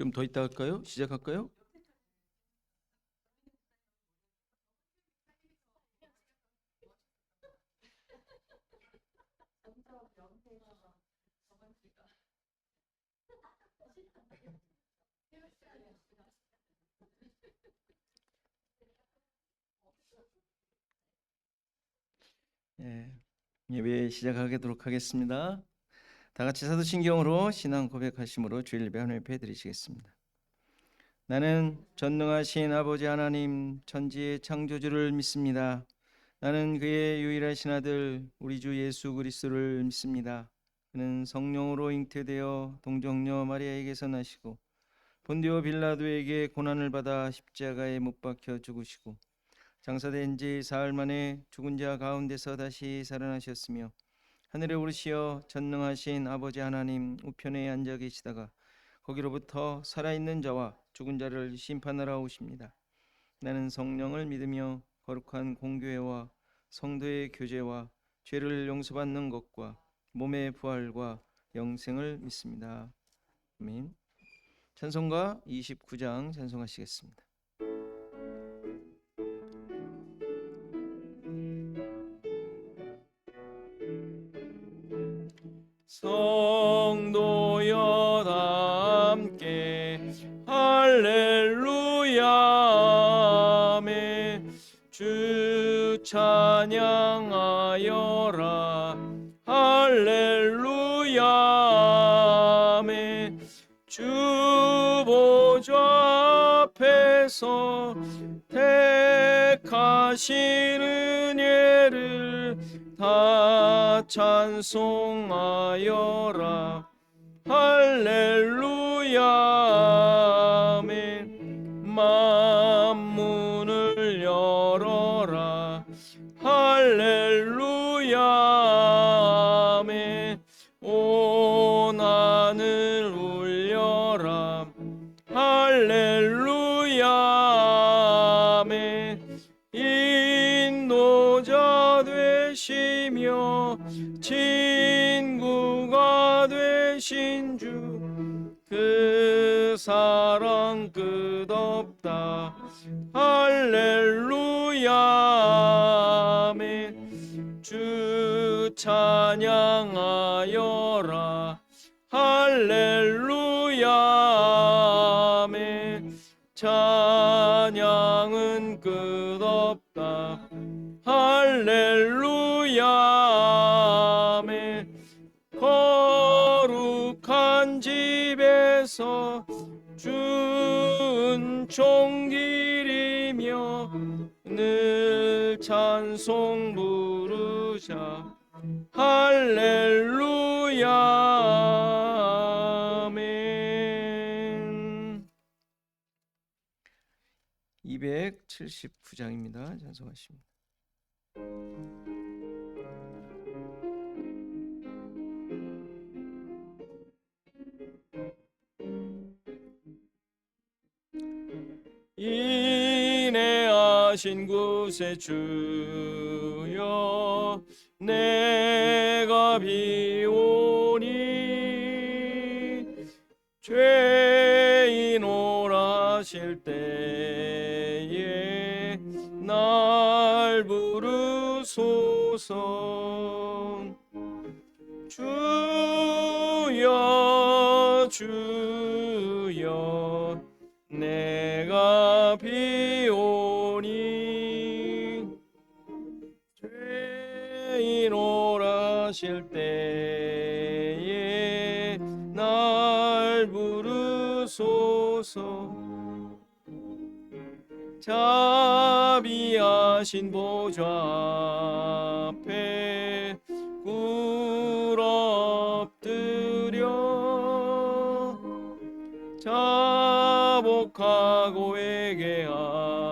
좀 더 있다 할까요? 시작할까요? 예, 예배 시작하도록 하겠습니다. 다 같이 사도신경으로 신앙 고백하심으로 주일 예배 함께 드리시겠습니다. 나는 전능하신 아버지 하나님 천지의 창조주를 믿습니다. 나는 그의 유일하신 아들 우리 주 예수 그리스도를 믿습니다. 그는 성령으로 잉태되어 동정녀 마리아에게서 나시고 본디오 빌라도에게 고난을 받아 십자가에 못 박혀 죽으시고 장사된 지 사흘 만에 죽은 자 가운데서 다시 살아나셨으며 하늘에 오르시어 전능하신 아버지 하나님 우편에 앉아 계시다가 거기로부터 살아있는 자와 죽은 자를 심판하러 오십니다. 나는 성령을 믿으며 거룩한 공교회와 성도의 교제와 죄를 용서받는 것과 몸의 부활과 영생을 믿습니다. 아멘. 찬송가 29장 찬송하시겠습니다. 성도여 다 함께 할렐루야 아멘. 주 찬양하여라 할렐루야 아멘. 주 보좌 앞에서 택하신 은혜를 다 찬송하여라 할렐루야 아멘. 만문을 열어라 할렐루야 아멘. 온 하늘 울려라 할렐루야 아멘. 인도자 되시며 친구가 되신 주 그 사랑 끝없다 할렐루야 아멘. 주 찬양하여라 할렐루야 아멘. 찬양은 끝없다 할렐루야 아멘. 거룩한 집에서 준총 기리며 늘 찬송 부르자 할렐루야 아멘. 279장입니다. 찬송하십니다. 인내하신 구세주여 내가 비오니 죄인 오라실 때에 날 부르소서. 주여 주여 내가 비오니 죄인 오라실 때에 날 부르소서. 자비하신 보좌 앞에 꿇어엎드려 자복하고 회개하니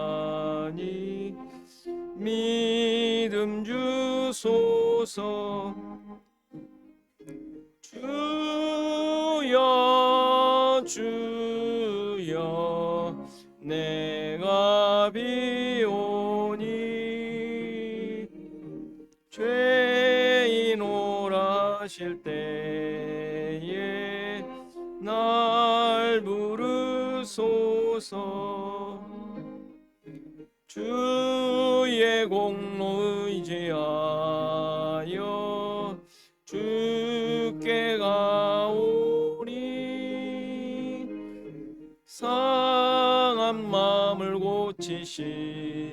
믿음 주소서. 주여 주여 내가 비오니 인도하실 때에 날 부르소서. 주의 공로 의지하여 주께 가오니 상한 마음을 고치시고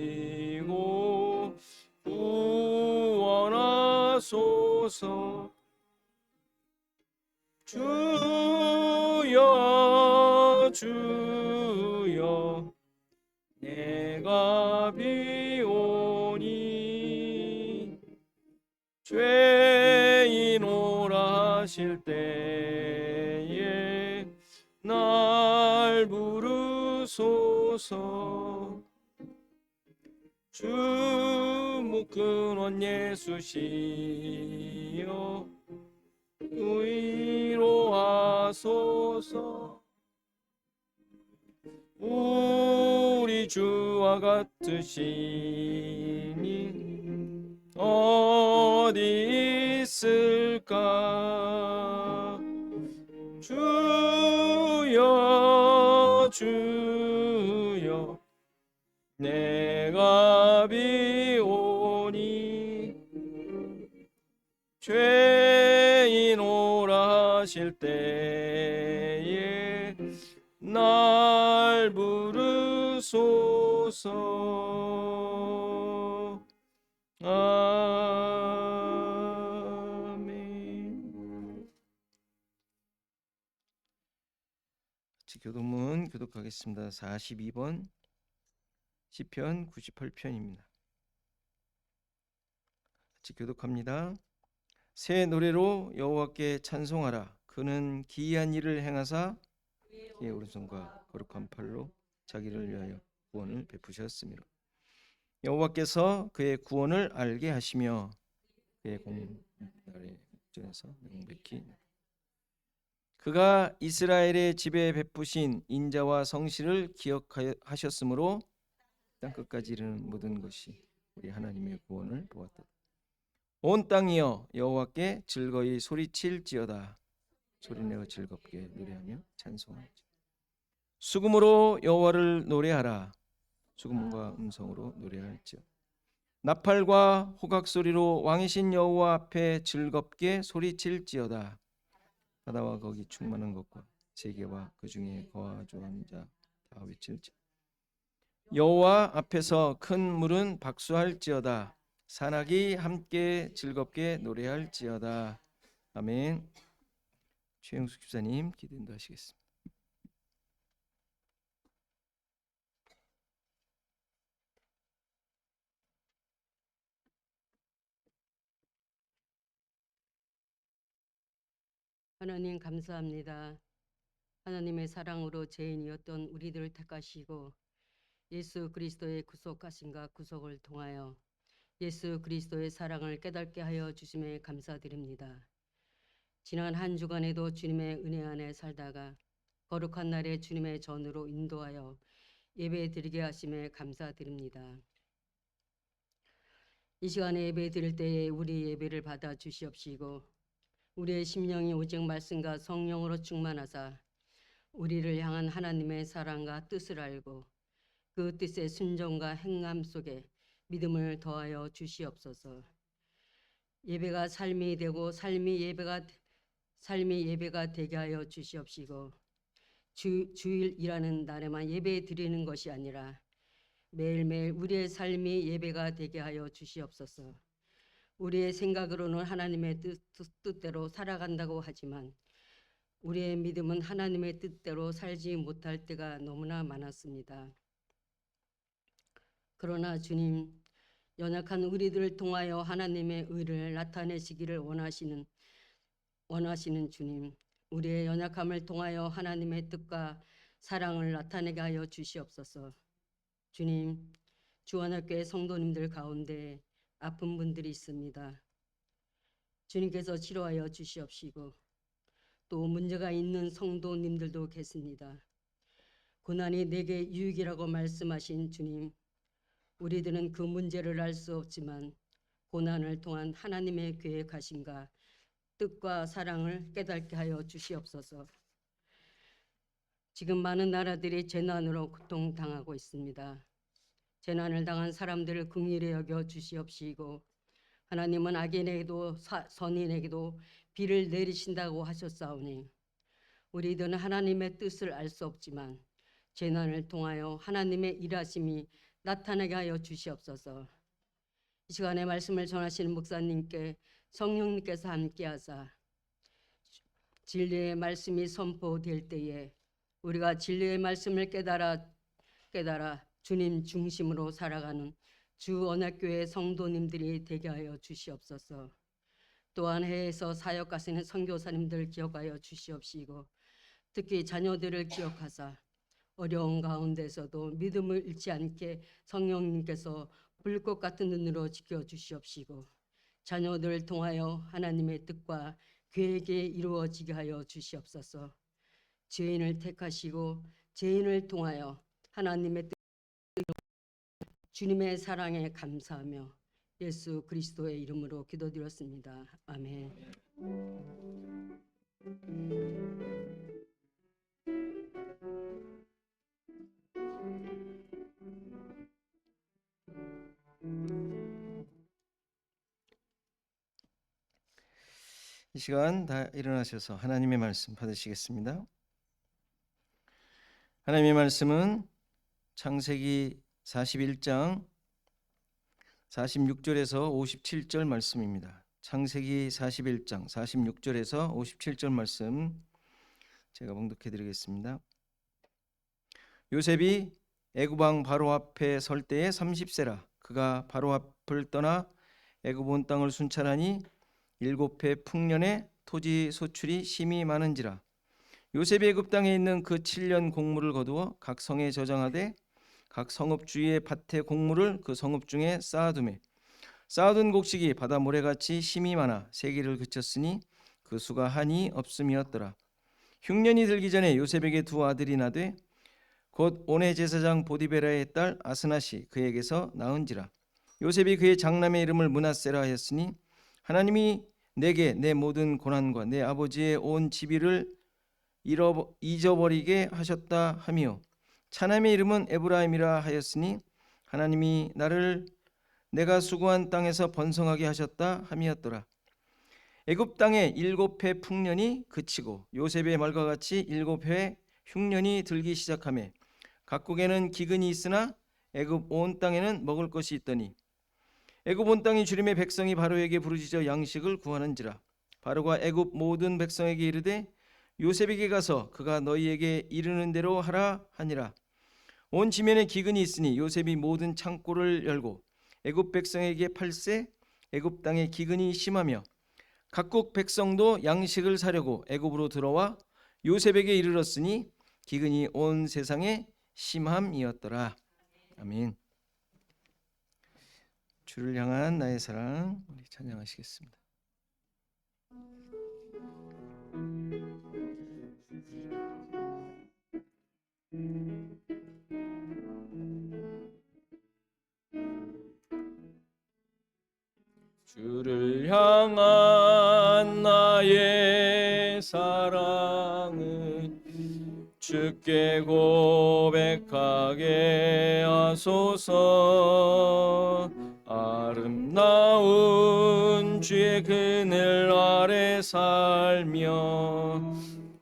구원하소서. 주여 주여 내가 비오니 죄인오라 하실 때에 날 부르소서. 주 묶은 원 예수시여 위로하소서. 우리 주와 같으시니 어디 있을까. 주여 주여 내가 비오니 죄인 오라 하실 때에 날 부르소서. 아멘. 교독문 교독하겠습니다. 42번 시편 98편입니다. 같이 교독합니다. 새 노래로 여호와께 찬송하라. 그는 기이한 일을 행하사 그의 오른손과 거룩한 팔로 자기를 위하여 구원을 베푸셨으므로 여호와께서 그의 구원을 알게 하시며 그의 공날의 목전에서 명백히 그가 이스라엘의 집에 베푸신 인자와 성실을 기억하셨으므로 땅끝까지 이르는 모든 것이 우리 하나님의 구원을 보았다. 온 땅이여 여호와께 즐거이 소리칠지어다. 소리내어 즐겁게 노래하며 찬송하자. 수금으로 여호와를 노래하라. 수금과 음성으로 노래할지어. 나팔과 호각 소리로 왕이신 여호와 앞에 즐겁게 소리칠지어다. 바다와 거기 충만한 것과 세계와 그 중에 거하조한 자 다 외칠지어다. 여호와 앞에서 큰 물은 박수할지어다. 산악이 함께 즐겁게 노래할지어다. 아멘. 최영숙 집사님 기도 인도하시겠습니다. 하나님 감사합니다. 하나님의 사랑으로 죄인이었던 우리들을 택하시고 예수 그리스도의 구속하심과 구속을 통하여 예수 그리스도의 사랑을 깨닫게 하여 주심에 감사드립니다. 지난 한 주간에도 주님의 은혜 안에 살다가 거룩한 날에 주님의 전으로 인도하여 예배 드리게 하심에 감사드립니다. 이 시간에 예배 드릴 때에 우리 예배를 받아 주시옵시고 우리의 심령이 오직 말씀과 성령으로 충만하사 우리를 향한 하나님의 사랑과 뜻을 알고 그 뜻의 순종과 행함 속에 믿음을 더하여 주시옵소서. 예배가 삶이 되고 삶이 예배가 되게 하여 주시옵시고 주일이라는 날에만 예배 드리는 것이 아니라 매일매일 우리의 삶이 예배가 되게 하여 주시옵소서. 우리의 생각으로는 하나님의 뜻대로 살아간다고 하지만 우리의 믿음은 하나님의 뜻대로 살지 못할 때가 너무나 많았습니다. 그러나 주님, 연약한 우리들을 통하여 하나님의 의를 나타내시기를 원하시는 주님, 우리의 연약함을 통하여 하나님의 뜻과 사랑을 나타내게 하여 주시옵소서. 주님, 주안학교의 성도님들 가운데 아픈 분들이 있습니다. 주님께서 치료하여 주시옵시고 또 문제가 있는 성도님들도 계십니다. 고난이 내게 유익이라고 말씀하신 주님, 우리들은 그 문제를 알 수 없지만 고난을 통한 하나님의 계획하심과 뜻과 사랑을 깨닫게 하여 주시옵소서. 지금 많은 나라들이 재난으로 고통당하고 있습니다. 재난을 당한 사람들을 긍휼히 여겨 주시옵시고, 하나님은 악인에게도 선인에게도 비를 내리신다고 하셨사오니 우리들은 하나님의 뜻을 알 수 없지만 재난을 통하여 하나님의 일하심이 나타나게 하여 주시옵소서. 이 시간에 말씀을 전하시는 목사님께 성령님께서 함께하사 진리의 말씀이 선포될 때에 우리가 진리의 말씀을 깨달아 주님 중심으로 살아가는 주 언약교회 성도님들이 되게 하여 주시옵소서. 또한 해외에서 사역 가시는 선교사님들 기억하여 주시옵시고, 특히 자녀들을 기억하사 어려운 가운데서도 믿음을 잃지 않게 성령님께서 불꽃 같은 눈으로 지켜주시옵시고, 자녀들을 통하여 하나님의 뜻과 계획이 이루어지게 하여 주시옵소서. 죄인을 택하시고 죄인을 통하여 하나님의 뜻, 주님의 사랑에 감사하며 예수 그리스도의 이름으로 기도드렸습니다. 아멘. 이 시간 다 일어나셔서 하나님의 말씀 받으시겠습니다. 하나님의 말씀은 창세기 41장 46절에서 57절 말씀입니다. 창세기 41장 46절에서 57절 말씀 제가 봉독해 드리겠습니다. 요셉이 애굽 왕 바로 앞에 설 때에 30세라. 그가 바로 앞을 떠나 애굽 온 땅을 순찰하니 7해 풍년에 토지 소출이 심히 많은지라. 요셉이 애굽 땅에 있는 그 7년 곡물을 거두어 각 성에 저장하되 각 성읍 주위의 밭의 곡물을 그 성읍 중에 쌓아두매 쌓아둔 곡식이 바다 모래같이 심히 많아 세기를 그쳤으니 그 수가 한이 없음이었더라. 흉년이 들기 전에 요셉에게 두 아들이 나되 곧 온의 제사장 보디베라의 딸 아스낫이 그에게서 낳은지라. 요셉이 그의 장남의 이름을 므낫세라 하였으니 하나님이 내게 내 모든 고난과 내 아버지의 온 지비를 잊어버리게 하셨다 하며, 차남의 이름은 에브라임이라 하였으니 하나님이 나를 내가 수고한 땅에서 번성하게 하셨다 함이었더라. 애굽 땅에 7해 풍년이 그치고 요셉의 말과 같이 7해 흉년이 들기 시작하며 각국에는 기근이 있으나 애굽 온 땅에는 먹을 것이 있더니 애굽 온 땅이 주림의 백성이 바로에게 부르짖어 양식을 구하는지라. 바로가 애굽 모든 백성에게 이르되 요셉에게 가서 그가 너희에게 이르는 대로 하라 하니라. 온 지면에 기근이 있으니 요셉이 모든 창고를 열고 애굽 백성에게 팔세. 애굽 땅에 기근이 심하며 각국 백성도 양식을 사려고 애굽으로 들어와 요셉에게 이르렀으니 기근이 온 세상에 심함이었더라. 아멘. 주를 향한 나의 사랑, 우리 찬양하시겠습니다. 주를 향한 나의 사랑은 주께 고백하게 하소서. 아름다운 주의 그늘 아래 살며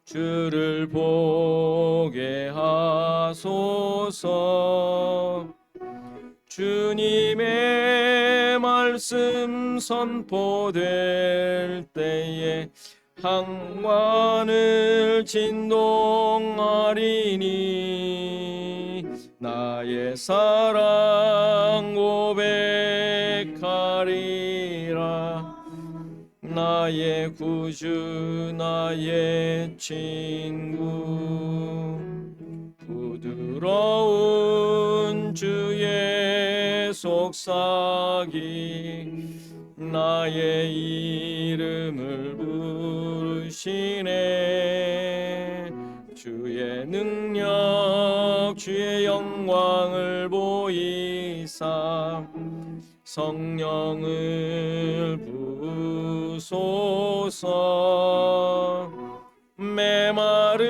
주를 보게 하소서. 주님의 말씀 선포될 때에 항만을 진동하리니 나의 사랑 고백하리라. 나의 구주 나의 친구 부드러운 주의 속삭이 나의 이름을 부르시네. 주의 능력 주의 영광을 보이사 성령을 부소서. 하소서. 메마른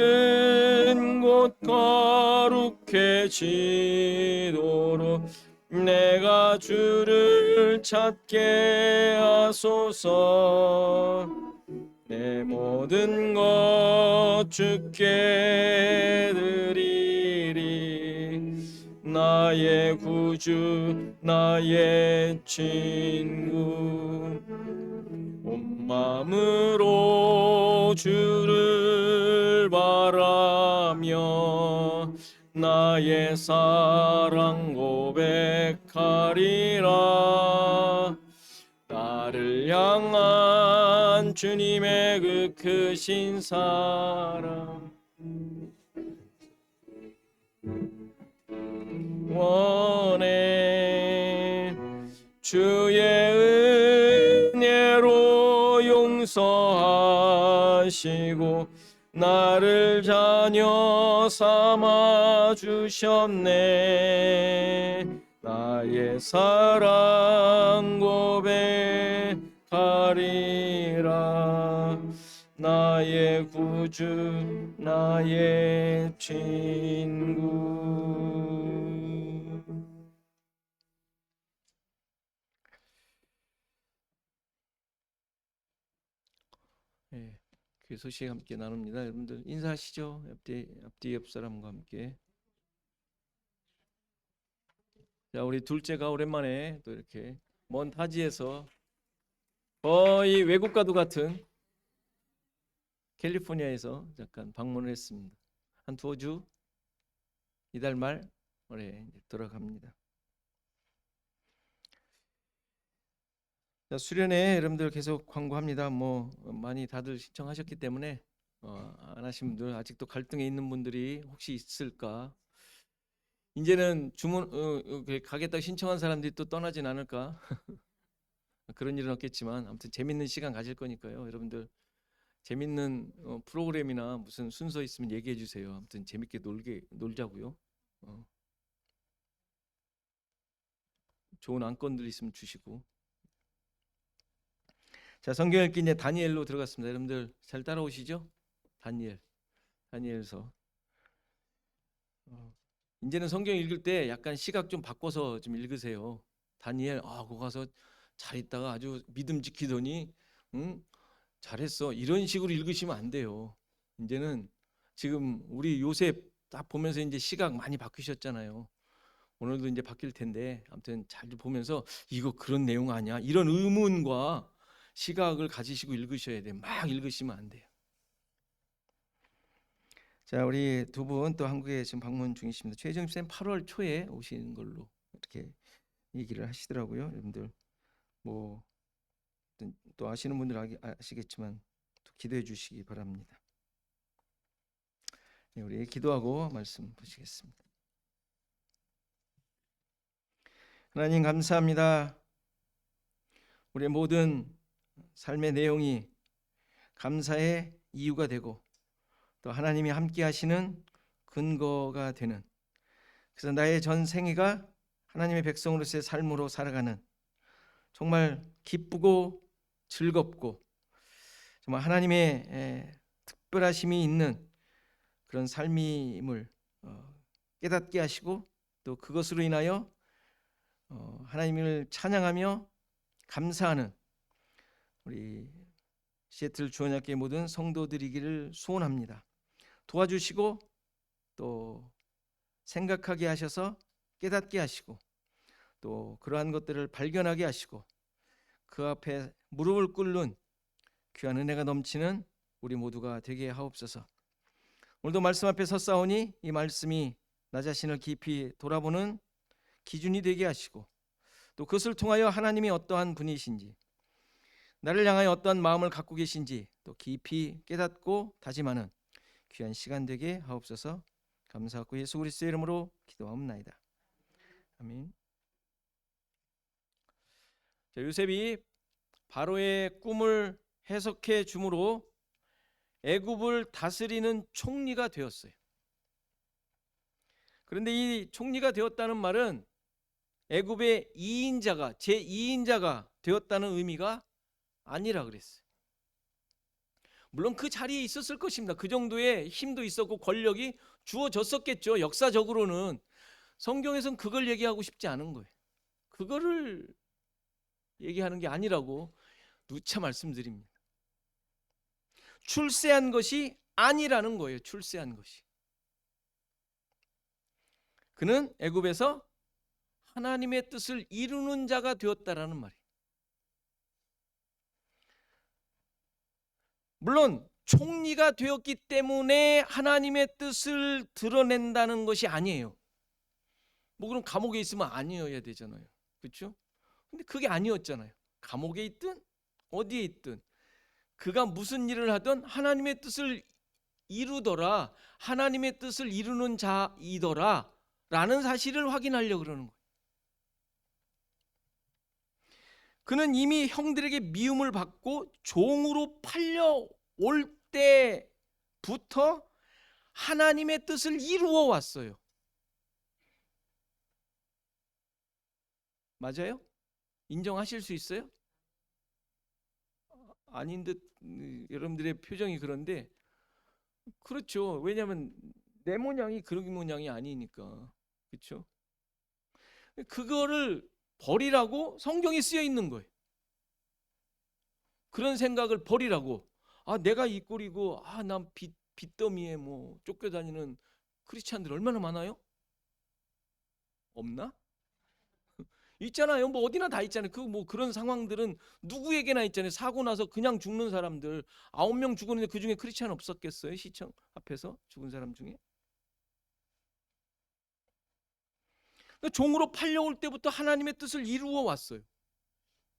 곳 거룩해지도록 내가 주를 찾게 하소서. 내 모든 것 주께 드리리. 나의 구주 나의 친구 온 마음으로 주를 바라며 나의 사랑 고백하리라. 나를 향한 주님의 그 크신 사랑 원해. 주의 은혜로 용서하시고 나를 자녀 삼아 주셨네. 나의 사랑 고백하리라. 나의 구주 나의 친구. 예, 그 소식 함께 나눕니다. 여러분들 인사하시죠. 앞뒤 옆 사람과 함께. 자, 우리 둘째가 오랜만에 또 이렇게 먼 타지에서 거의 외국과도 같은 캘리포니아에서 잠깐 방문을 했습니다. 한 두어 주, 이달 말 올해 돌아갑니다. 자, 수련회 여러분들 계속 광고합니다. 뭐 많이 다들 신청하셨기 때문에 안 하신 분들, 아직도 갈등에 있는 분들이 혹시 있을까? 이제는 주문 가겠다고 신청한 사람들이 또 떠나진 않을까? 그런 일은 없겠지만 아무튼 재밌는 시간 가질 거니까요. 여러분들 재밌는 프로그램이나 무슨 순서 있으면 얘기해 주세요. 아무튼 재밌게 놀자고요. 좋은 안건들 있으면 주시고. 자, 성경 읽기 이제 다니엘로 들어갔습니다. 여러분들 잘 따라오시죠? 다니엘서. 이제는 성경 읽을 때 약간 시각 좀 바꿔서 좀 읽으세요. 다니엘, 거기 가서 잘 있다가 아주 믿음 지키더니, 잘했어. 이런 식으로 읽으시면 안 돼요. 이제는 지금 우리 요셉 딱 보면서 이제 시각 많이 바뀌셨잖아요. 오늘도 이제 바뀔 텐데, 아무튼 잘 보면서 이거 그런 내용 아니야? 이런 의문과 시각을 가지시고 읽으셔야 돼요. 막 읽으시면 안 돼요. 자, 우리 두 분 또 한국에 지금 방문 중이십니다. 최정 쌤 8월 초에 오시는 걸로 이렇게 얘기를 하시더라고요. 여러분들 뭐 또 아시는 분들 아시겠지만 또 기도해 주시기 바랍니다. 네, 우리 기도하고 말씀 보시겠습니다. 하나님 감사합니다. 우리의 모든 삶의 내용이 감사의 이유가 되고 또 하나님이 함께 하시는 근거가 되는, 그래서 나의 전 생애가 하나님의 백성으로서의 삶으로 살아가는 정말 기쁘고 즐겁고 정말 하나님의 특별하심이 있는 그런 삶임을 깨닫게 하시고 또 그것으로 인하여 하나님을 찬양하며 감사하는 우리 시애틀 주원학교의 모든 성도들이기를 소원합니다. 도와주시고 또 생각하게 하셔서 깨닫게 하시고 또 그러한 것들을 발견하게 하시고 그 앞에 무릎을 꿇는 귀한 은혜가 넘치는 우리 모두가 되게 하옵소서. 오늘도 말씀 앞에 섰사오니 이 말씀이 나 자신을 깊이 돌아보는 기준이 되게 하시고 또 그것을 통하여 하나님이 어떠한 분이신지, 나를 향하여 어떠한 마음을 갖고 계신지 또 깊이 깨닫고 다짐하는 귀한 시간 되게 하옵소서. 감사하고 예수 그리스도의 이름으로 기도하옵나이다. 아멘. 자, 요셉이 바로의 꿈을 해석해 주므로 애굽을 다스리는 총리가 되었어요. 그런데 이 총리가 되었다는 말은 애굽의 2인자가 제2인자가 되었다는 의미가 아니라 그랬어요. 물론 그 자리에 있었을 것입니다. 그 정도의 힘도 있었고 권력이 주어졌었겠죠. 역사적으로는. 성경에서는 그걸 얘기하고 싶지 않은 거예요. 그거를 얘기하는 게 아니라고 누차 말씀드립니다. 출세한 것이 아니라는 거예요. 출세한 것이. 그는 애굽에서 하나님의 뜻을 이루는 자가 되었다라는 말이에요. 물론 총리가 되었기 때문에 하나님의 뜻을 드러낸다는 것이 아니에요. 뭐 그럼 감옥에 있으면 아니어야 되잖아요. 그렇죠? 근데 그게 아니었잖아요. 감옥에 있든 어디에 있든 그가 무슨 일을 하든 하나님의 뜻을 이루더라, 하나님의 뜻을 이루는 자이더라 라는 사실을 확인하려고 그러는 거예요. 그는 이미 형들에게 미움을 받고 종으로 팔려올 때부터 하나님의 뜻을 이루어 왔어요. 맞아요? 인정하실 수 있어요? 아닌 듯 여러분들의 표정이 그런데 그렇죠. 왜냐하면 내 모양이 그런 모양이 아니니까. 그렇죠? 그거를 버리라고 성경에 쓰여 있는 거예요. 그런 생각을 버리라고. 아, 내가 이 꼴이고 난 빚더미에 뭐 쫓겨다니는 크리스찬들 얼마나 많아요? 없나? 있잖아요. 뭐 어디나 다 있잖아요. 그 뭐 그런 상황들은 누구에게나 있잖아요. 사고 나서 그냥 죽는 사람들 9명 죽었는데 그 중에 크리스찬 없었겠어요? 시청 앞에서 죽은 사람 중에? 종으로 팔려올 때부터 하나님의 뜻을 이루어 왔어요.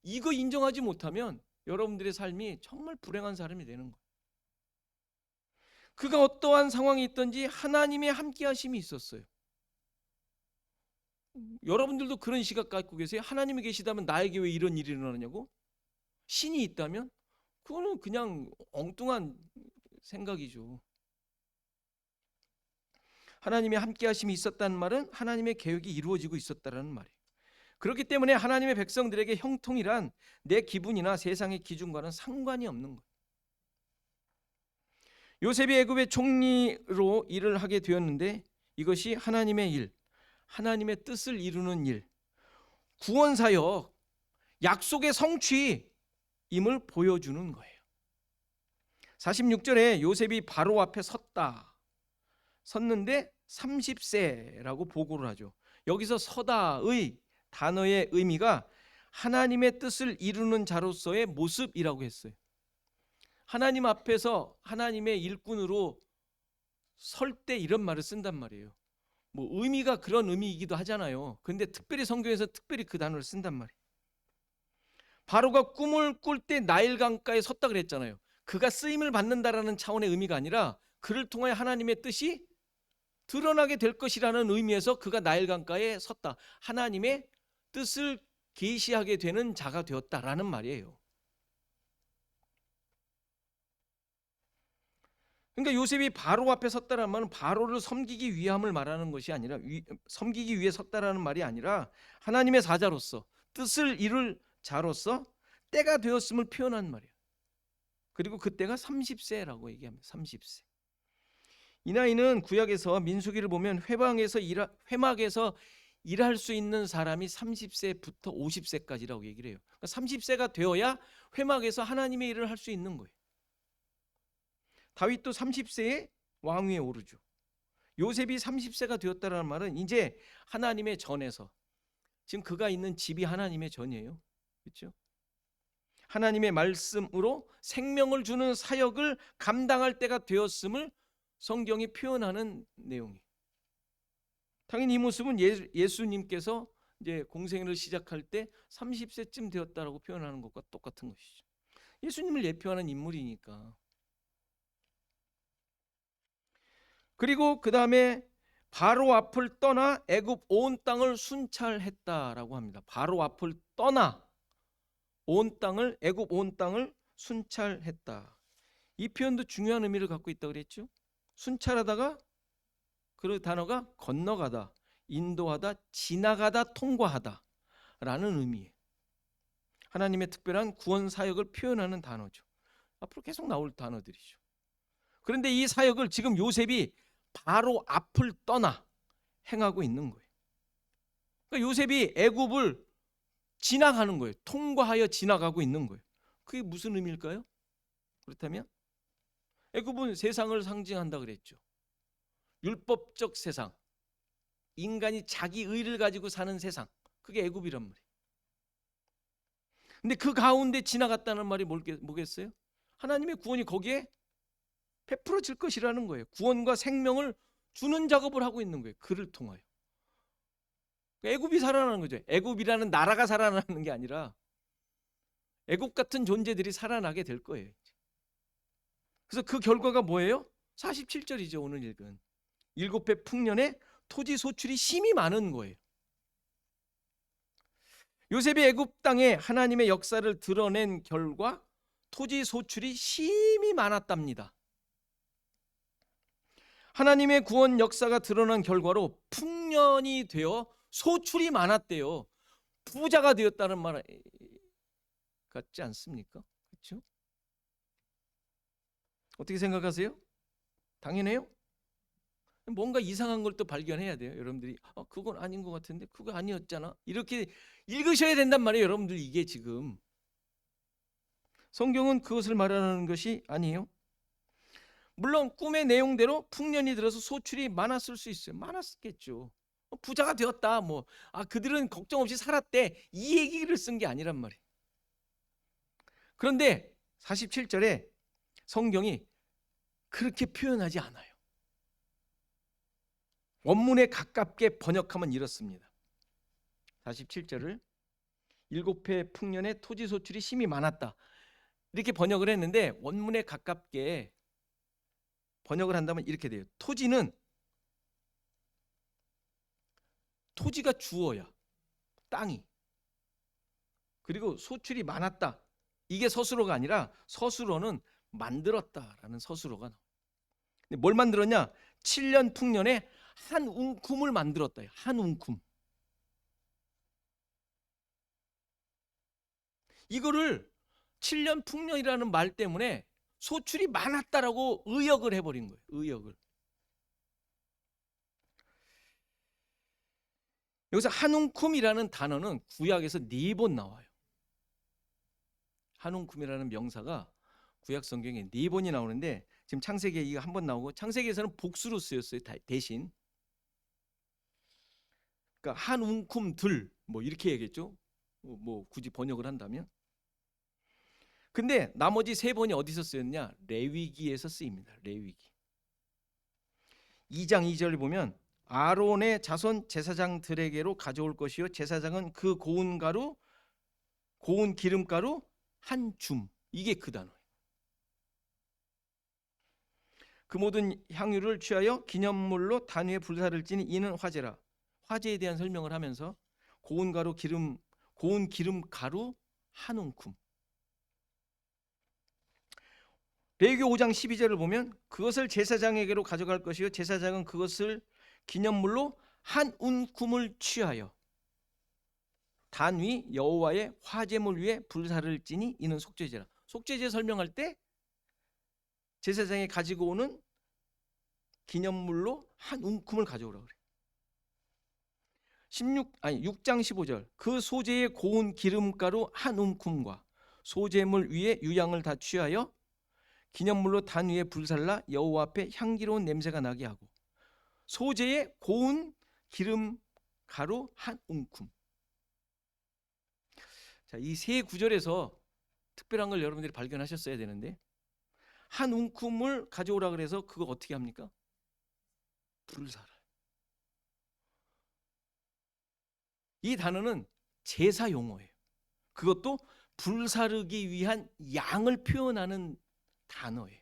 이거 인정하지 못하면 여러분들의 삶이 정말 불행한 사람이 되는 거예요. 그가 어떠한 상황이 있든지 하나님의 함께하심이 있었어요. 여러분들도 그런 시각 갖고 계세요? 하나님이 계시다면 나에게 왜 이런 일이 일어나냐고? 신이 있다면? 그거는 그냥 엉뚱한 생각이죠. 하나님의 함께하심이 있었다는 말은 하나님의 계획이 이루어지고 있었다는 말이에요. 그렇기 때문에 하나님의 백성들에게 형통이란 내 기분이나 세상의 기준과는 상관이 없는 거예요. 요셉이 애굽의 총리로 일을 하게 되었는데 이것이 하나님의 일, 하나님의 뜻을 이루는 일, 구원사역, 약속의 성취임을 보여주는 거예요. 46절에 요셉이 바로 앞에 섰는데 30세라고 보고를 하죠. 여기서 서다의 단어의 의미가 하나님의 뜻을 이루는 자로서의 모습이라고 했어요. 하나님 앞에서 하나님의 일꾼으로 설 때 이런 말을 쓴단 말이에요. 뭐 의미가 그런 의미이기도 하잖아요. 근데 특별히 성경에서 특별히 그 단어를 쓴단 말이에요. 바로가 꿈을 꿀 때 나일 강가에 섰다 그랬잖아요. 그가 쓰임을 받는다라는 차원의 의미가 아니라 그를 통하여 하나님의 뜻이 드러나게 될 것이라는 의미에서 그가 나일 강가에 섰다. 하나님의 뜻을 계시하게 되는 자가 되었다라는 말이에요. 그러니까 요셉이 바로 앞에 섰다라는 말은 바로를 섬기기 위함을 말하는 것이 아니라 섬기기 위해 섰다라는 말이 아니라 하나님의 사자로서 뜻을 이룰 자로서 때가 되었음을 표현한 말이에요. 그리고 그때가 30세라고 얘기합니다. 30세. 이 나이는 구약에서 민수기를 보면 회막에서 일할 수 있는 사람이 30세부터 50세까지라고 얘기를 해요. 그러니까 30세가 되어야 회막에서 하나님의 일을 할 수 있는 거예요. 다윗도 30세에 왕위에 오르죠. 요셉이 30세가 되었다는 말은 이제 하나님의 전에서, 지금 그가 있는 집이 하나님의 전이에요. 그렇죠? 하나님의 말씀으로 생명을 주는 사역을 감당할 때가 되었음을 성경이 표현하는 내용이에요. 당연히 이 모습은 예수님께서 이제 공생애를 시작할 때 30세쯤 되었다라고 표현하는 것과 똑같은 것이죠. 예수님을 예표하는 인물이니까. 그리고 그 다음에 바로 앞을 떠나 애굽 온 땅을 순찰했다라고 합니다. 바로 앞을 떠나 애굽 온 땅을 순찰했다. 이 표현도 중요한 의미를 갖고 있다고 그랬죠. 순찰하다가 그 단어가 건너가다, 인도하다, 지나가다, 통과하다 라는 의미예요. 하나님의 특별한 구원 사역을 표현하는 단어죠. 앞으로 계속 나올 단어들이죠. 그런데 이 사역을 지금 요셉이 바로 앞을 떠나 행하고 있는 거예요. 그러니까 요셉이 애굽을 지나가는 거예요. 통과하여 지나가고 있는 거예요. 그게 무슨 의미일까요? 그렇다면 애굽은 세상을 상징한다 그랬죠. 율법적 세상, 인간이 자기 의를 가지고 사는 세상, 그게 애굽이란 말이에요. 근데 그 가운데 지나갔다는 말이 뭐겠어요? 하나님의 구원이 거기에 베풀어질 것이라는 거예요. 구원과 생명을 주는 작업을 하고 있는 거예요. 그를 통하여. 애굽이 살아나는 거죠. 애굽이라는 나라가 살아나는 게 아니라 애굽 같은 존재들이 살아나게 될 거예요. 그래서 그 결과가 뭐예요? 47절이죠. 오늘 읽은 7배 풍년에 토지 소출이 심히 많은 거예요. 요셉이 애굽 땅에 하나님의 역사를 드러낸 결과 토지 소출이 심히 많았답니다. 하나님의 구원 역사가 드러난 결과로 풍년이 되어 소출이 많았대요. 부자가 되었다는 말 같지 않습니까? 그렇죠? 어떻게 생각하세요? 당연해요? 뭔가 이상한 걸 또 발견해야 돼요. 여러분들이 그건 아닌 것 같은데 그거 아니었잖아. 이렇게 읽으셔야 된단 말이에요. 여러분들 이게 지금 성경은 그것을 말하는 것이 아니에요. 물론 꿈의 내용대로 풍년이 들어서 소출이 많았을 수 있어요. 많았겠죠. 부자가 되었다. 그들은 걱정 없이 살았대. 이 얘기를 쓴 게 아니란 말이에요. 그런데 47절에 성경이 그렇게 표현하지 않아요. 원문에 가깝게 번역하면 이렇습니다. 47절을 7해 풍년에 토지 소출이 심히 많았다. 이렇게 번역을 했는데 원문에 가깝게 번역을 한다면 이렇게 돼요. 토지가 주어야. 땅이. 그리고 소출이 많았다. 이게 서술어가 아니라 서술어는 만들었다라는 서술어가 나와요. 근데 뭘 만들었냐? 7년 풍년에 한 웅큼을 만들었다. 한 웅큼. 이거를 7년 풍년이라는 말 때문에 소출이 많았다라고 의역을 해버린 거예요. 의역을. 여기서 한 웅큼이라는 단어는 구약에서 4번 나와요. 한 웅큼이라는 명사가 구약 성경에 4번이 나오는데 지금 창세기에 이거 한 번 나오고 창세기에서는 복수로 쓰였어요. 대신. 그러니까 한 웅큼들 이렇게 얘기했죠. 굳이 번역을 한다면. 근데 나머지 3번이 어디서 쓰였냐? 레위기에서 쓰입니다. 레위기. 2장 2절을 보면 아론의 자손 제사장들에게로 가져올 것이요 제사장은 그 고운 기름가루 한 줌. 이게 그 단어예요. 그 모든 향유를 취하여 기념물로 단 위에 불사를 지니 이는 화제라. 화제에 대한 설명을 하면서 고운 기름 가루 한 웅큼. 레위기 5장 12절을 보면 그것을 제사장에게로 가져갈 것이요 제사장은 그것을 기념물로 한 웅큼을 취하여 단 위 여호와의 화제물 위에 불사를 지니 이는 속죄제라. 속죄제 설명할 때 제사장이 가지고 오는 기념물로 한 웅큼을 가져오라 그래. 6장 15절 그 소재의 고운 기름가루 한 웅큼과 소재물 위에 유향을 다 취하여 기념물로 단 위에 불살라 여호와 앞에 향기로운 냄새가 나게 하고 소재의 고운 기름가루 한 웅큼. 자, 이 세 구절에서 특별한 걸 여러분들이 발견하셨어야 되는데 한 웅큼을 가져오라 그래서 그거 어떻게 합니까? 불사를. 이 단어는 제사 용어예요. 그것도 불사르기 위한 양을 표현하는 단어예요.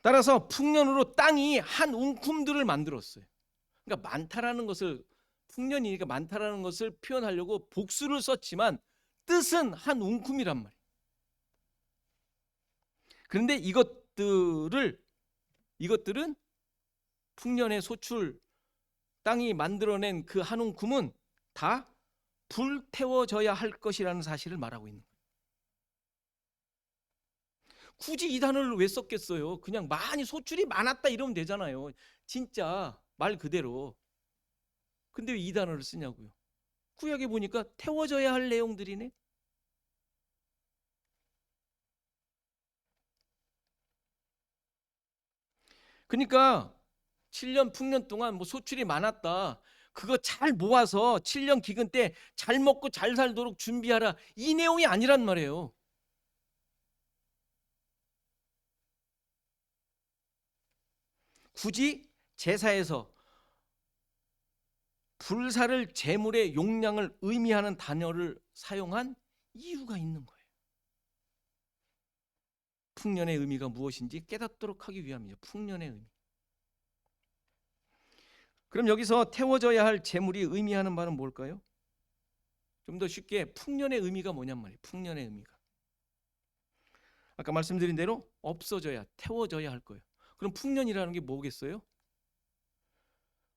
따라서 풍년으로 땅이 한 웅큼들을 만들었어요. 그러니까 많다라는 것을 풍년이니까 많다라는 것을 표현하려고 복수를 썼지만 뜻은 한 웅큼이란 말이에요. 그런데 이것들은 풍년의 소출 땅이 만들어낸 그 한 웅큼은 다 불태워져야 할 것이라는 사실을 말하고 있는 거예요. 굳이 이 단어를 왜 썼겠어요? 그냥 많이 소출이 많았다 이러면 되잖아요. 진짜 말 그대로. 근데 왜 이 단어를 쓰냐고요? 구약에 보니까 태워져야 할 내용들이네. 그러니까 7년 풍년 동안 뭐 소출이 많았다. 그거 잘 모아서 7년 기근 때 잘 먹고 잘 살도록 준비하라. 이 내용이 아니란 말이에요. 굳이 제사에서 불사를 제물의 용량을 의미하는 단어를 사용한 이유가 있는 거예요. 풍년의 의미가 무엇인지 깨닫도록 하기 위함이죠. 풍년의 의미. 그럼 여기서 태워져야 할 제물이 의미하는 바는 뭘까요? 좀 더 쉽게 풍년의 의미가 뭐냔 말이에요. 풍년의 의미가. 아까 말씀드린 대로 없어져야, 태워져야 할 거예요. 그럼 풍년이라는 게 뭐겠어요?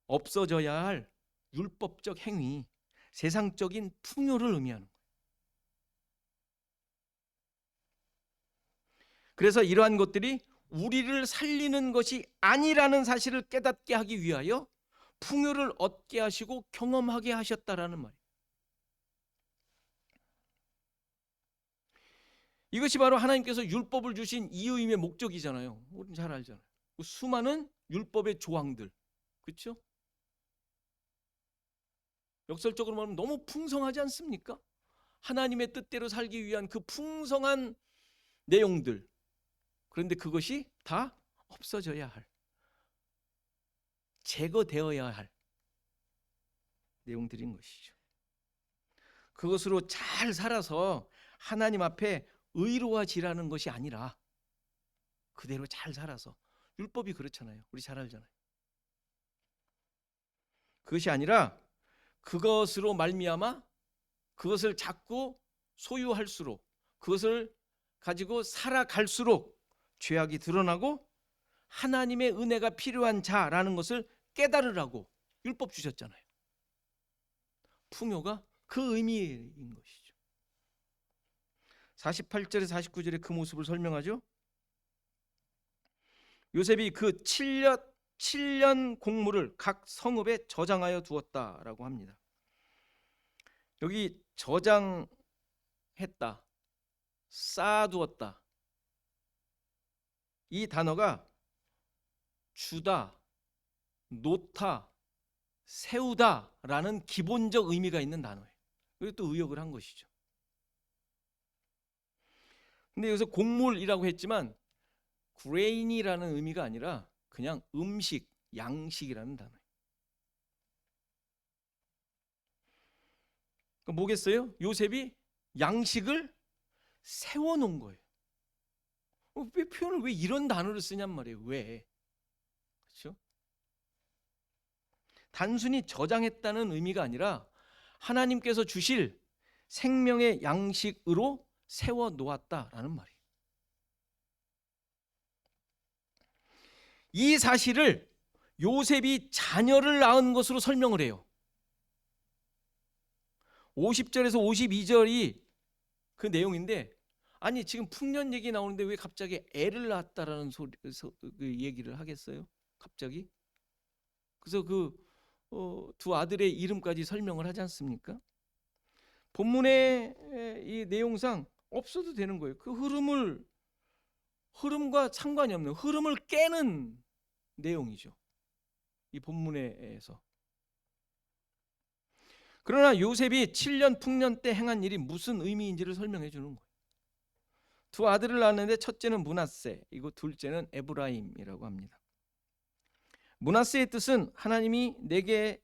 없어져야 할 율법적 행위, 세상적인 풍요를 의미하는 거예요. 그래서 이러한 것들이 우리를 살리는 것이 아니라는 사실을 깨닫게 하기 위하여 풍요를 얻게 하시고 경험하게 하셨다라는 말이에요. 이것이 바로 하나님께서 율법을 주신 이유임의 목적이잖아요. 우리는 잘 알잖아요. 수많은 율법의 조항들, 그렇죠? 역설적으로 말하면 너무 풍성하지 않습니까? 하나님의 뜻대로 살기 위한 그 풍성한 내용들. 그런데 그것이 다 없어져야 할, 제거되어야 할 내용들인 것이죠. 그것으로 잘 살아서 하나님 앞에 의로워지라는 것이 아니라 그대로 잘 살아서, 율법이 그렇잖아요. 우리 잘 알잖아요. 그것이 아니라 그것으로 말미암아 그것을 자꾸 소유할수록, 그것을 가지고 살아갈수록 죄악이 드러나고 하나님의 은혜가 필요한 자라는 것을 깨달으라고 율법 주셨잖아요. 풍요가 그 의미인 것이죠. 48절에 49절에 그 모습을 설명하죠. 요셉이 그 7년 곡물을 각 성읍에 저장하여 두었다라고 합니다. 여기 저장했다, 쌓아두었다, 이 단어가 주다, 놓다, 세우다라는 기본적 의미가 있는 단어예요. 그리고 또 의역을 한 것이죠. 근데 여기서 곡물이라고 했지만 grain이라는 의미가 아니라 그냥 음식, 양식이라는 단어예요. 그러니까 뭐겠어요? 요셉이 양식을 세워놓은 거예요. 왜 표현을 왜 이런 단어를 쓰냔 말이에요. 왜? 그렇죠? 단순히 저장했다는 의미가 아니라 하나님께서 주실 생명의 양식으로 세워 놓았다라는 말이에요. 이 사실을 요셉이 자녀를 낳은 것으로 설명을 해요. 50절에서 52절이 그 내용인데, 아니 지금 풍년 얘기 나오는데 왜 갑자기 애를 낳았다라는 그 얘기를 하겠어요? 갑자기? 그래서 두 아들의 이름까지 설명을 하지 않습니까? 본문의 이 내용상 없어도 되는 거예요. 그 흐름과 상관이 없는, 흐름을 깨는 내용이죠. 이 본문에서. 그러나 요셉이 7년 풍년 때 행한 일이 무슨 의미인지를 설명해 주는 거예요. 두 아들을 낳았는데 첫째는 므낫세, 이거 둘째는 에브라임이라고 합니다. 므낫세의 뜻은 하나님이 내게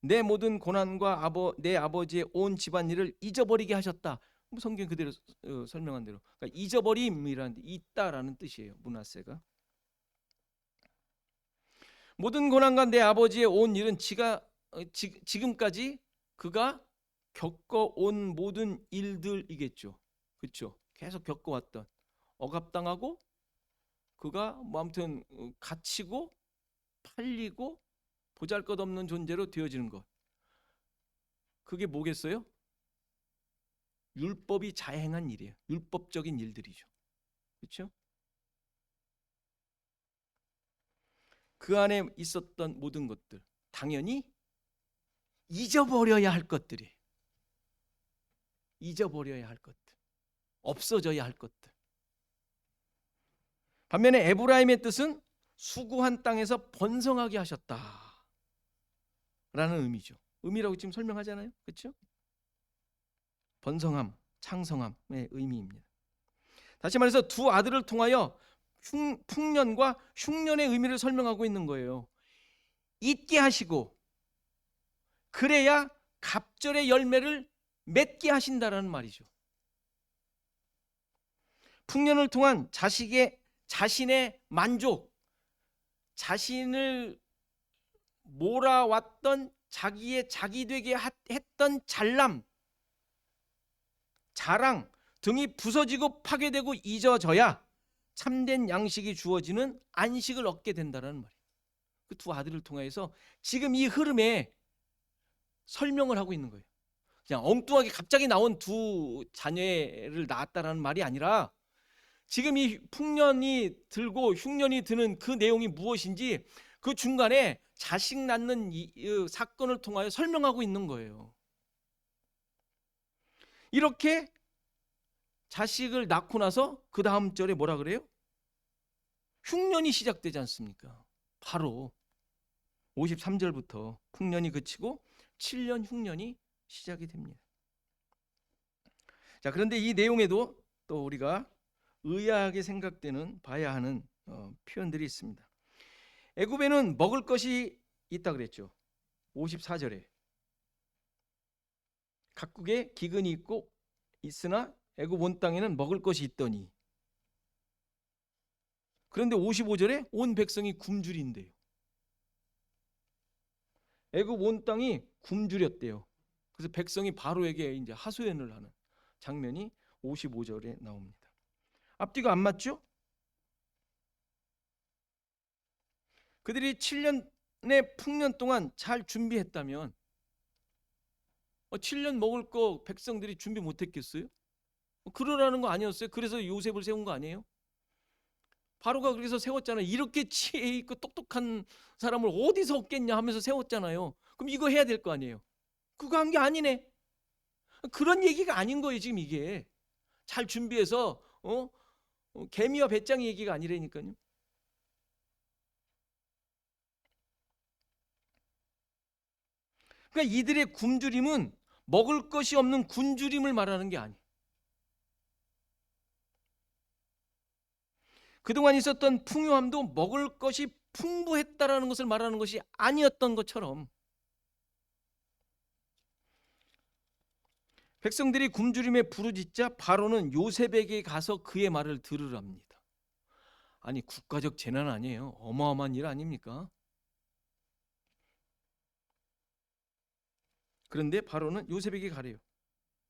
내 모든 고난과 내 아버지의 온 집안일을 잊어버리게 하셨다. 성경 그대로 설명한 대로, 그러니까 잊어버림이라는 데 있다라는 뜻이에요. 므낫세가 모든 고난과 내 아버지의 온 일은 지금까지 그가 겪어온 모든 일들이겠죠. 그렇죠? 계속 겪어왔던, 억압당하고 그가 뭐 아무튼 갇히고 팔리고 보잘것없는 존재로 되어지는 것, 그게 뭐겠어요? 율법이 자행한 일이에요. 율법적인 일들이죠. 그렇죠? 그 안에 있었던 모든 것들, 당연히 잊어버려야 할 것들이, 잊어버려야 할 것들, 없어져야 할 것들. 반면에 에브라임의 뜻은 수고한 땅에서 번성하게 하셨다 라는 의미죠. 의미라고 지금 설명하잖아요. 그렇죠? 번성함, 창성함의 의미입니다. 다시 말해서 두 아들을 통하여 풍년과 흉년의 의미를 설명하고 있는 거예요. 잊게 하시고 그래야 갑절의 열매를 맺게 하신다라는 말이죠. 풍년을 통한 자신의 만족, 자신을 몰아왔던 자기의 자기 되게 했던 잘남, 자랑 등이 부서지고 파괴되고 잊어져야 참된 양식이 주어지는 안식을 얻게 된다는 말이에요. 그 두 아들을 통해서 지금 이 흐름에 설명을 하고 있는 거예요. 그냥 엉뚱하게 갑자기 나온 두 자녀를 낳았다라는 말이 아니라 지금 이 풍년이 들고 흉년이 드는 그 내용이 무엇인지 그 중간에 자식 낳는 이 사건을 통하여 설명하고 있는 거예요. 이렇게 자식을 낳고 나서 그 다음 절에 뭐라 그래요? 흉년이 시작되지 않습니까? 바로 53절부터 풍년이 그치고 7년 흉년이 시작이 됩니다. 자, 그런데 이 내용에도 또 우리가 의아하게 생각되는 봐야 하는 표현들이 있습니다. 애굽에는 먹을 것이 있다 그랬죠. 54절에 각국에 기근이 있고 있으나 애굽 온 땅에는 먹을 것이 있더니, 그런데 55절에 온 백성이 굶주린대요. 애굽 온 땅이 굶주렸대요. 그래서 백성이 바로에게 이제 하소연을 하는 장면이 55절에 나옵니다. 앞뒤가 안 맞죠? 그들이 7년의 풍년 동안 잘 준비했다면 7년 먹을 거 백성들이 준비 못했겠어요? 그러라는 거 아니었어요? 그래서 요셉을 세운 거 아니에요? 바로가 그래서 세웠잖아요. 이렇게 지혜 있고 똑똑한 사람을 어디서 얻겠냐 하면서 세웠잖아요. 그럼 이거 해야 될 거 아니에요? 그거 한 게 아니네. 그런 얘기가 아닌 거예요. 지금 이게 잘 준비해서 개미와 배짱이 얘기가 아니라니까요. 그러니까 이들의 굶주림은 먹을 것이 없는 굶주림을 말하는 게 아니에요. 그동안 있었던 풍요함도 먹을 것이 풍부했다라는 것을 말하는 것이 아니었던 것처럼 백성들이 굶주림에 부르짖자 바로는 요셉에게 가서 그의 말을 들으랍니다. 아니, 국가적 재난 아니에요? 어마어마한 일 아닙니까? 그런데 바로는 요셉에게 가래요.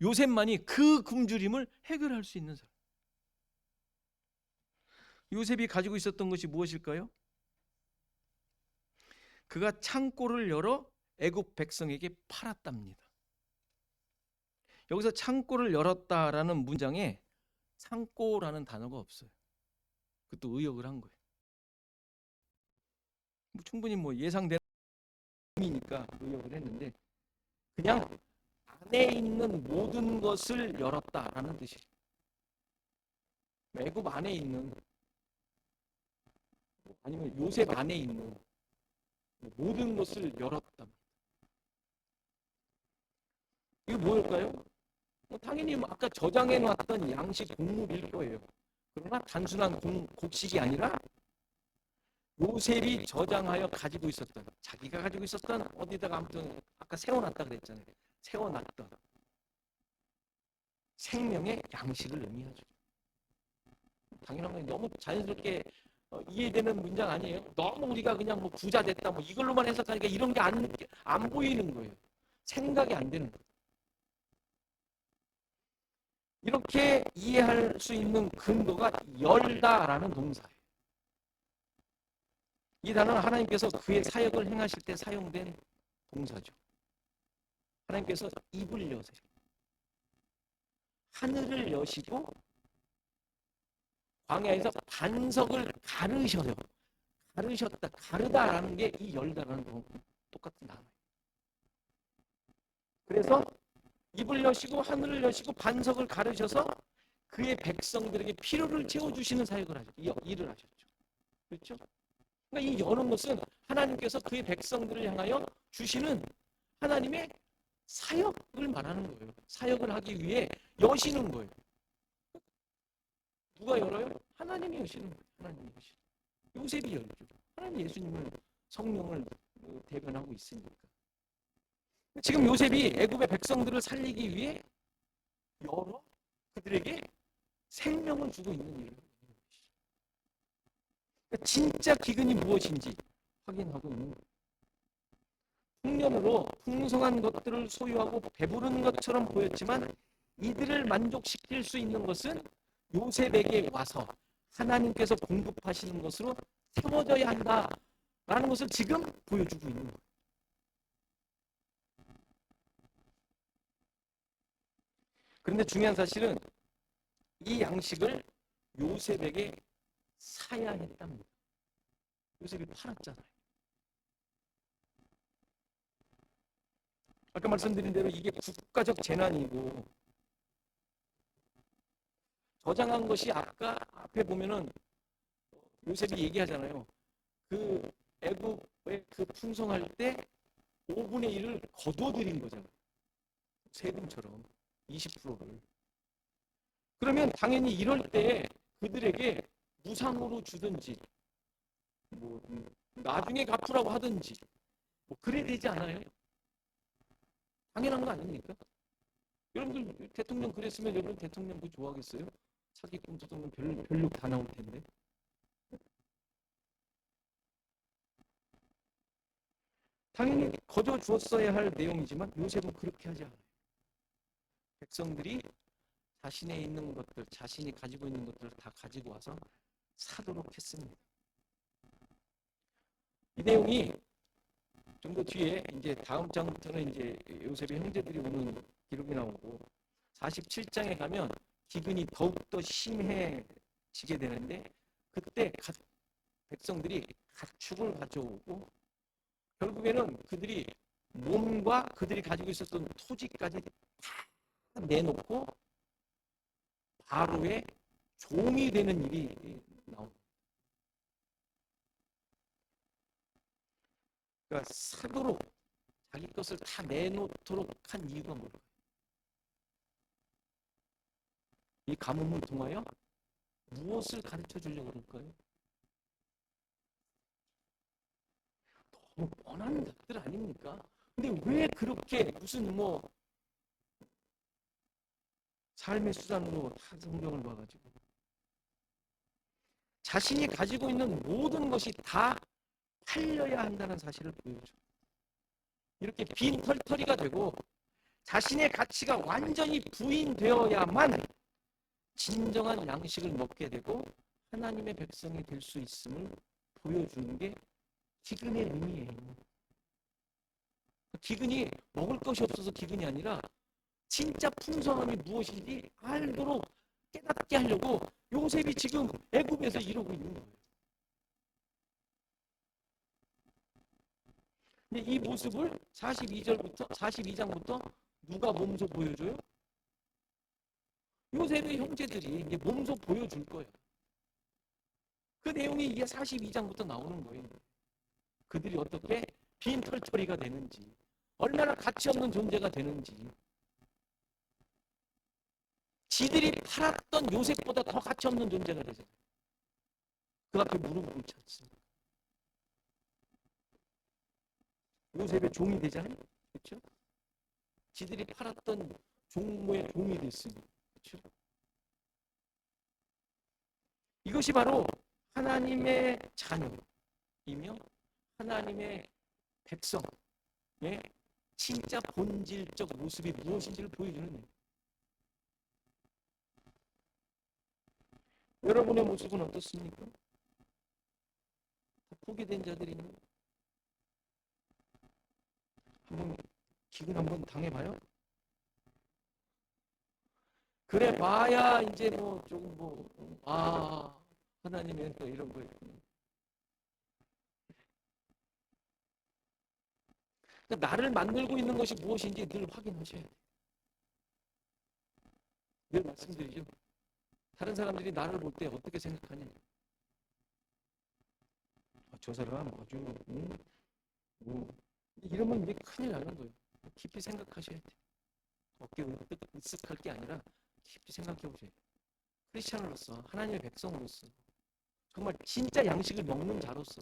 요셉만이 그 굶주림을 해결할 수 있는 사람. 요셉이 가지고 있었던 것이 무엇일까요? 그가 창고를 열어 애굽 백성에게 팔았답니다. 여기서 창고를 열었다라는 문장에 창고라는 단어가 없어요. 그것도 의역을 한 거예요. 충분히 예상되는 의미니까 의역을 했는데 그냥 안에 있는 모든 것을 열었다라는 뜻이에요. 애굽 안에 있는, 아니면 요셉 안에 있는 모든 것을 열었다. 이게 뭘까요? 당연히 아까 저장해 놨던 양식 곡물일 거예요. 그러나 단순한 곡식이 아니라 요셉이 저장하여 가지고 있었던, 자기가 가지고 있었던, 어디다가 아무튼 아까 세워놨다 그랬잖아요. 세워놨던 생명의 양식을 의미하죠. 당연한 건 너무 자연스럽게 이해되는 문장 아니에요? 너무 우리가 그냥 부자 됐다 이걸로만 해석하니까 이런 게 안 보이는 거예요. 생각이 안 되는 거예요. 이렇게 이해할 수 있는 근거가 열다라는 동사예요. 이 단어는 하나님께서 그의 사역을 행하실 때 사용된 동사죠. 하나님께서 입을 여세요. 하늘을 여시고 광야에서 반석을 가르셔요. 가르셨다, 가르다라는 게 이 열다라는 거 똑같은 단어예요. 그래서 입을 여시고 하늘을 여시고 반석을 가르셔서 그의 백성들에게 필요를 채워주시는 사역을 하셨죠. 일을 하셨죠. 그렇죠? 그러니까 이 여는 것은 하나님께서 그의 백성들을 향하여 주시는 하나님의 사역을 말하는 거예요. 사역을 하기 위해 여시는 거예요. 누가 열어요? 하나님이 여시는 거예요. 하나님이 여시는 거예요. 요셉이 열죠. 하나님 예수님을 성령을 대변하고 있으니까. 지금 요셉이 애굽의 백성들을 살리기 위해 열어 그들에게 생명을 주고 있는 일이에요. 그러니까 진짜 기근이 무엇인지 확인하고 있는 거예요. 풍년으로 풍성한 것들을 소유하고 배부른 것처럼 보였지만 이들을 만족시킬 수 있는 것은 요셉에게 와서 하나님께서 공급하시는 것으로 채워져야 한다라는 것을 지금 보여주고 있는 거예요. 그런데 중요한 사실은 이 양식을 요셉에게 사야 했답니다. 요셉이 팔았잖아요. 아까 말씀드린 대로 이게 국가적 재난이고 저장한 것이 아까 앞에 보면은 요셉이 얘기하잖아요. 그 애굽의 그 풍성할 때 5분의 1을 거둬들인 거잖아요. 세금처럼 20%를. 그러면 당연히 이럴 때 그들에게 무상으로 주든지 뭐 나중에 갚으라고 하든지 뭐 그래야 되지 않아요? 당연한 거 아닙니까? 여러분들 대통령 그랬으면 여러분 대통령 그 좋아하겠어요? 사기꾼 대통령 별로 다 나올 텐데. 당연히 거저 주었어야 할 내용이지만 요셉은 그렇게 하지 않아요. 백성들이 자신의 있는 것들, 자신이 가지고 있는 것들을 다 가지고 와서 사도록 했습니다. 이 내용이 좀 더 뒤에 이제 다음 장부터는 이제 요셉의 형제들이 오는 기록이 나오고 47장에 가면 기근이 더욱더 심해지게 되는데 그때 백성들이 가축을 가져오고 결국에는 그들이 몸과 그들이 가지고 있었던 토지까지 다 내놓고 바로의 종이 되는 일이 나옵니다. 그러니까 사도록 자기 것을 다 내놓도록 한 이유가 뭘까요? 이 가뭄을 통하여 무엇을 가르쳐 주려고 그럴까요? 너무 뻔한 답들 아닙니까? 근데 왜 그렇게 무슨 뭐 삶의 수단으로 다 성경을 봐가지고 자신이 가지고 있는 모든 것이 다 팔려야 한다는 사실을 보여줘. 이렇게 빈 털터리가 되고 자신의 가치가 완전히 부인되어야만 진정한 양식을 먹게 되고 하나님의 백성이 될 수 있음을 보여주는 게 기근의 의미예요. 기근이 먹을 것이 없어서 기근이 아니라 진짜 풍성함이 무엇인지 알도록 깨닫게 하려고 요셉이 지금 애굽에서 이러고 있는 거예요. 근데 이 모습을 42장부터 누가 몸소 보여줘요? 요셉의 형제들이 이제 몸소 보여줄 거예요. 그 내용이 이게 42장부터 나오는 거예요. 그들이 어떻게 빈 털터리가 되는지, 얼마나 가치 없는 존재가 되는지, 지들이 팔았던 요셉보다 더 가치 없는 존재가 되잖아요. 그 앞에 무릎을 꿇쳤습니다. 요셉의 종이 되잖아요. 그렇죠? 지들이 팔았던 종모의 종이 됐으니. 그렇죠? 이것이 바로 하나님의 자녀이며 하나님의 백성의 진짜 본질적 모습이 무엇인지를 보여주는 거예요. 여러분의 모습은 어떻습니까? 포기된 자들이 있는 거예요. 한번 기근 한번 당해봐요. 그래 봐야 이제 뭐 조금 하나님의 또 이런 거예요. 그러니까 나를 만들고 있는 것이 무엇인지 늘 확인하셔야 돼요. 늘 말씀드리죠. 다른 사람들이 나를 볼 때 어떻게 생각하냐? 저 사람 아주 이러면 이게 큰일 나는 거예요. 깊이 생각하셔야 돼요. 어깨 으쓱할 게 아니라 깊이 생각해 보세요. 크리스천으로서 하나님의 백성으로서 정말 진짜 양식을 먹는 자로서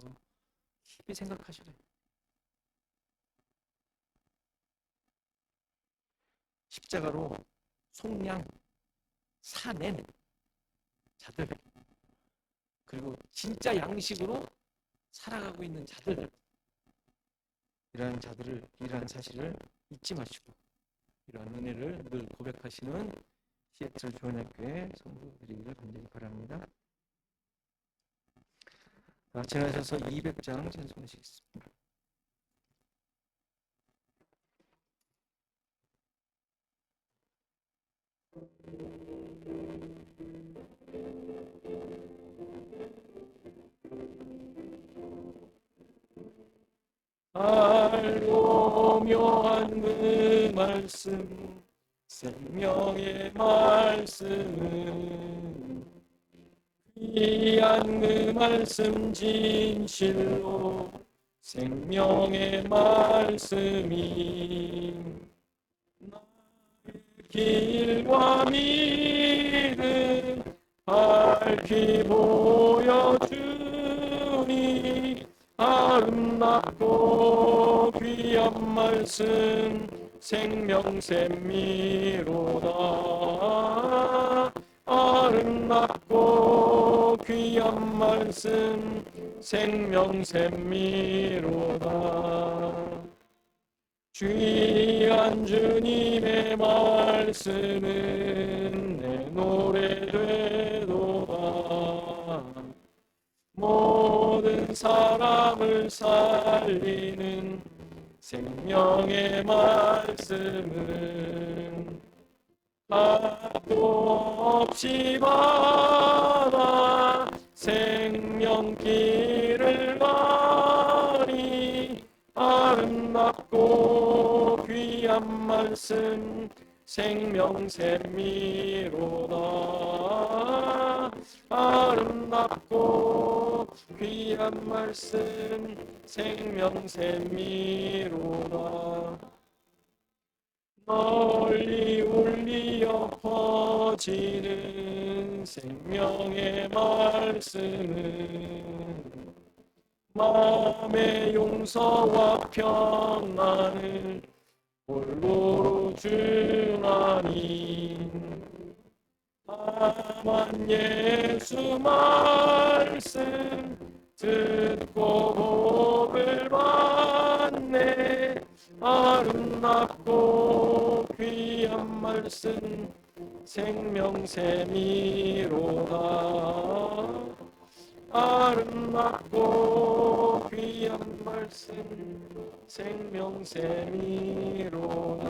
깊이 생각하셔야 돼요. 십자가로 속량 사낸 자들, 그리고 진짜 양식으로 살아가고 있는 자들, 이러한 사실을 잊지 마시고 이러한 은혜를 늘 고백하시는 시애틀 조언학교의 성도들이기를 간절히 바랍니다. 다 같이 나셔서 200장 찬송하시겠습니다. 알고 묘한 그 말씀, 생명의 말씀은 귀한 그 말씀 진실로 생명의 말씀이 나의 길과 믿음 밝히 보여주니 아름답고 귀한 말씀 생명샘미로다. 아름답고 귀한 말씀 생명샘미로다. 귀한 주님의 말씀은 내 노래 되도다. 모든 사람을 살리는 생명의 말씀은 하도 없이 받아 생명길을 가니 아름답고 귀한 말씀 생명샘미로다. 아름답고 귀한 말씀 생명샘미로다. 널리 울리어 퍼지는 생명의 말씀은 마음의 용서와 평안을 골고루 주나니 다만 예수 말씀 듣고 복을 받네. 아름답고 귀한 말씀 생명샘미로다. 아름답고 귀한 말씀 생명샘미로다.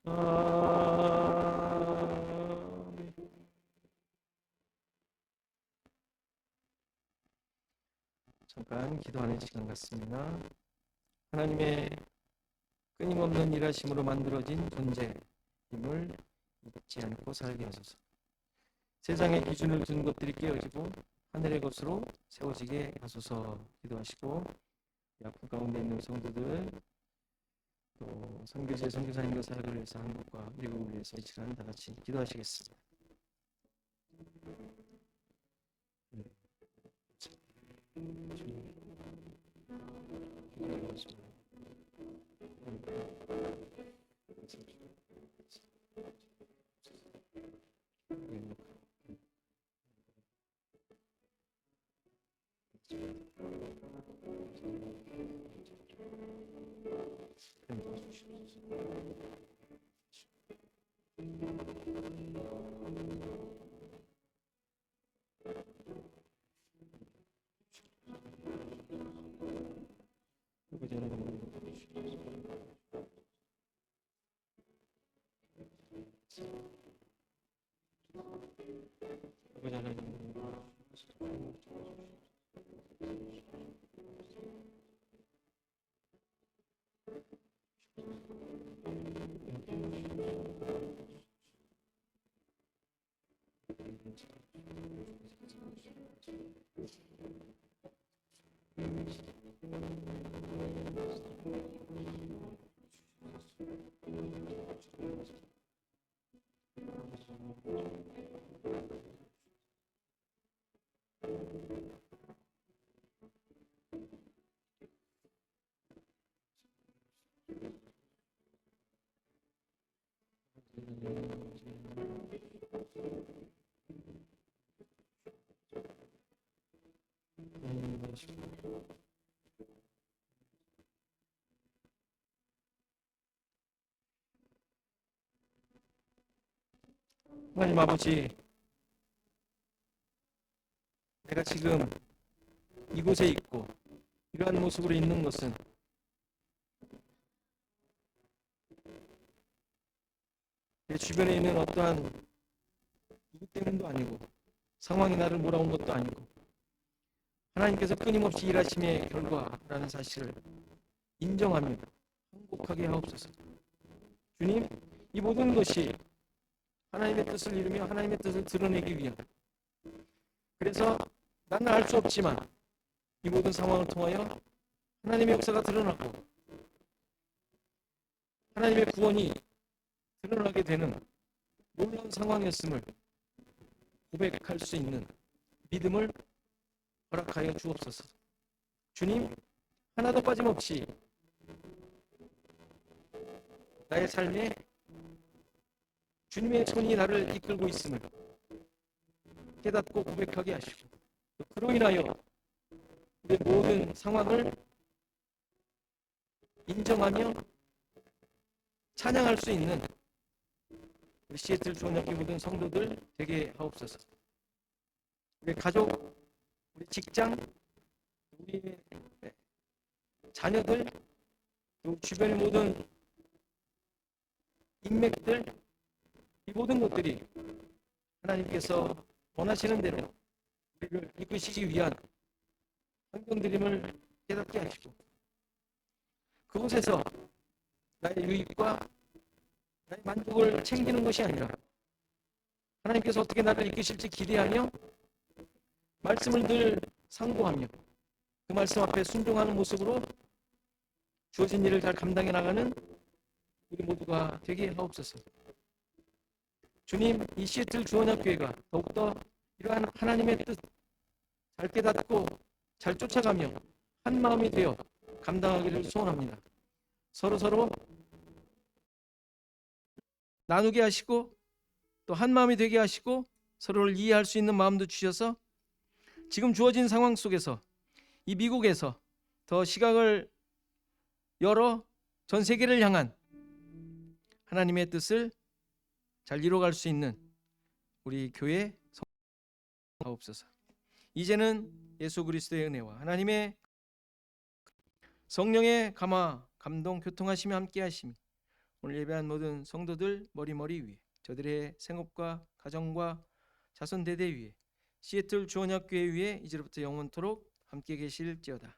아멘. 잠깐 기도하는 시간 같습니다. 하나님의 끊임없는 일하심으로 만들어진 존재임을 잊지 않고 살게 하소서. 세상의 기준을 둔 것들이 깨어지고 하늘의 것으로 세워지게 하소서. 기도하시고 아픔 가운데 있는 성도들, 또 선교제 선교사님과 사역을 위해서 한국과 미국을 위해서 이 시간 다 같이 기도하시겠습니다. 아버지 하나님, 하나님 아버지, 내가 지금 이곳에 있고 이러한 모습으로 있는 것은 내 주변에 있는 어떠한 누구 때문도 아니고 상황이 나를 몰아온 것도 아니고 하나님께서 끊임없이 일하심의 결과라는 사실을 인정하며 행복하게 하옵소서. 주님, 이 모든 것이 하나님의 뜻을 이루며 하나님의 뜻을 드러내기 위한, 그래서 나는 알 수 없지만 이 모든 상황을 통하여 하나님의 역사가 드러나고 하나님의 구원이 드러나게 되는 놀라운 상황이었음을 고백할 수 있는 믿음을 허락하여 주옵소서. 주님, 하나도 빠짐없이 나의 삶에 주님의 손이 나를 이끌고 있음을 깨닫고 고백하게 하시고, 그로 인하여 우리의 모든 상황을 인정하며 찬양할 수 있는 우리 시애틀 주원학교 모든 성도들 되게 하옵소서. 우리 가족, 우리 직장, 우리 자녀들, 또 주변의 모든 인맥들, 이 모든 것들이 하나님께서 원하시는 대로 우리를 이끄시기 위한 환경들임을 깨닫게 하시고, 그곳에서 나의 유익과 나의 만족을 챙기는 것이 아니라 하나님께서 어떻게 나를 이끄실지 기대하며 말씀을 늘 상고하며 그 말씀 앞에 순종하는 모습으로 주어진 일을 잘 감당해 나가는 우리 모두가 되게 하옵소서. 주님, 이 시애틀 주원학교회가 더욱더 이러한 하나님의 뜻 잘 깨닫고 잘 쫓아가며 한 마음이 되어 감당하기를 소원합니다. 서로 나누게 하시고 또 한 마음이 되게 하시고 서로를 이해할 수 있는 마음도 주셔서 지금 주어진 상황 속에서 이 미국에서 더 시각을 열어 전 세계를 향한 하나님의 뜻을 잘 이뤄갈 수 있는 우리 교회 성도옵소서. 이제는 예수 그리스도의 은혜와 하나님의 성령의 감화, 감동, 교통하심이 함께 하심이 오늘 예배한 모든 성도들 머리 위에, 저들의 생업과 가정과 자손 대대 위에, 시애틀 주원학교회 위에 이제부터 영원토록 함께 계실지어다.